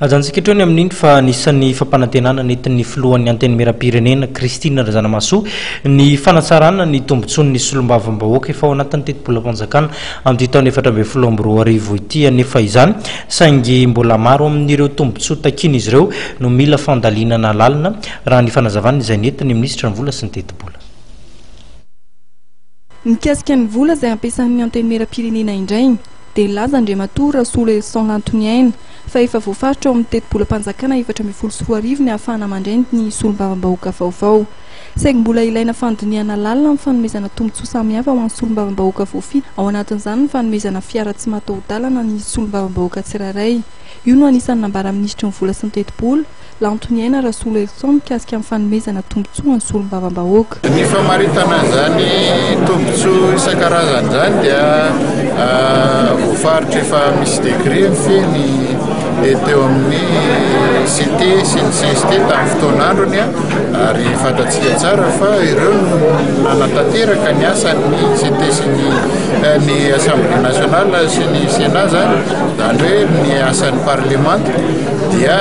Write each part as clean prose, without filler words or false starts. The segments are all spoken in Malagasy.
Ajantsika eto ny amin'iny fa nisan'ny fampanantenana nentin'ny filohan'ny anteny mera-pirenena Christine Razanamaso ny fanatsarana ny tombontsoan'ny solombavam-bahoaka efa ao anatin'ny teti-bola-panjakana amin'ny taona 2024 ity anefa izany saingy mbola maro amin'ireo tombontsoa takiny izy ireo no mila fandalinana lalina raha ny fanazavana izay nentin'ny ministra ny vola sy ny teti-bola. Mikasika ny vola izay ampiasan'ny anteny mera-pirenena indray dia laza Andriamatoa Rasoul Elson Lantoniaina fa efa voafaritra ao amin'ny teti-bola-panjakana 424 ny ahafahana mandray ny solombavam-bahoaka vaovao. Saingy mbola ilaina fandiniana lalina amin'ny fanomezana tombontsoa samihafa ho an'ny solombavam-bahoaka voafita, ao anatin'izany ny fanomezana fiara tsy mataho-dalana ny solombavam-bahoaka tsirairay. Io no anisan'ny nambara ministra ny vola sy ny teti-bola Lantoniaina Rasoul Elson mikasika amin'ny fanomezana tombontsoa ny solombavam-bahoaka. Ny famaritana izany tombontsoa isan-karazany izany dia voafaritra efa misy dekret feny teo amin'ny CT sy ny CST tamin'ny fotoan'androny ary fantatsika tsara fa ireo nanatanteraka ny asan'ny CT sy ny Assemblée nationale sy ny Sénat zany hoe ny asan'ny parlement dia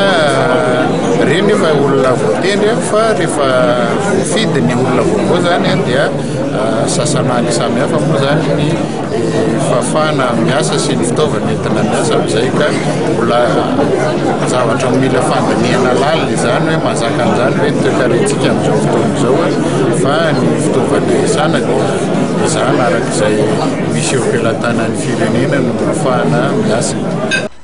reny efa olona voatendry fa rehefa voafidy ny olona vaovao zany dia sasanany samihafa moa zany ny fafana miasa sy ny fitaovana entina miasa amin'izay ka mbola zavatra mila fandiniana lalina izany hoe mazaka an'izany hoe toekaretsika amin'izao fotoana izao fa ny fitaovana isana dia izany arak'izay misy eo ampelantanan'ny firenena no ahafahana miasa.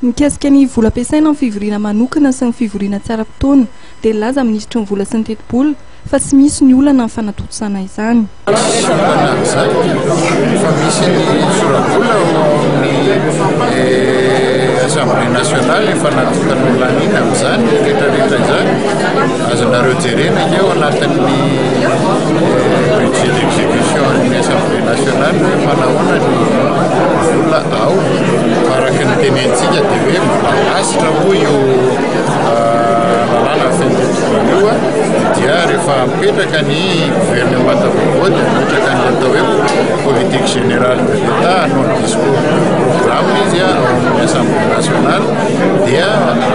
Mikasika ny vola ampiasaina amin'ny fivoriana manokana sy ny fivoriana tsara-potoana dia laza ministra ny vola sy ny teti-bola fa tsy misy ny olana amin'ny fanatontosana izany. Fa misy ny sora-bola amin'ny Assemblée nationale efa natokana olanina amin'izany rehetrarehetra izany azonareo jerena eo anatin'ny budget d'exécution ny Assemblée nationale hoe manahoana ny vola ao araka ny tenentsika dia hoe mbola lasitra moa io lalàna fentetoloa dia rehefa mipetraka ny gouvernement vaovao dia mipetraka ny atao hoe politique générale de l'État hanao ny discours programme izy ao amin'ny Assemblée nationale dia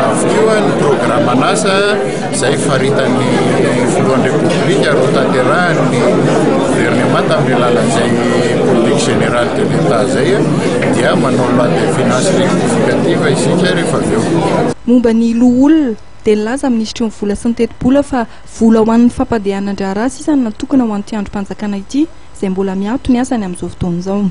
avokeo ny programme anasa izay faritan'ny filohan'ny république aro tanterahany gouvernement tamin'ny alalan'izay politique générale de l'État zay dia manao loi de finances rectificative isika rehefa avy eo. Momba ny loholona dia laza ministra ny vola sy ny teti-bola fa vola ho an'ny fampadehana andrarasy isany natokana ho an'ity androm-panjakana ity izay mbola miato ny asany amin'izao fotoana izao.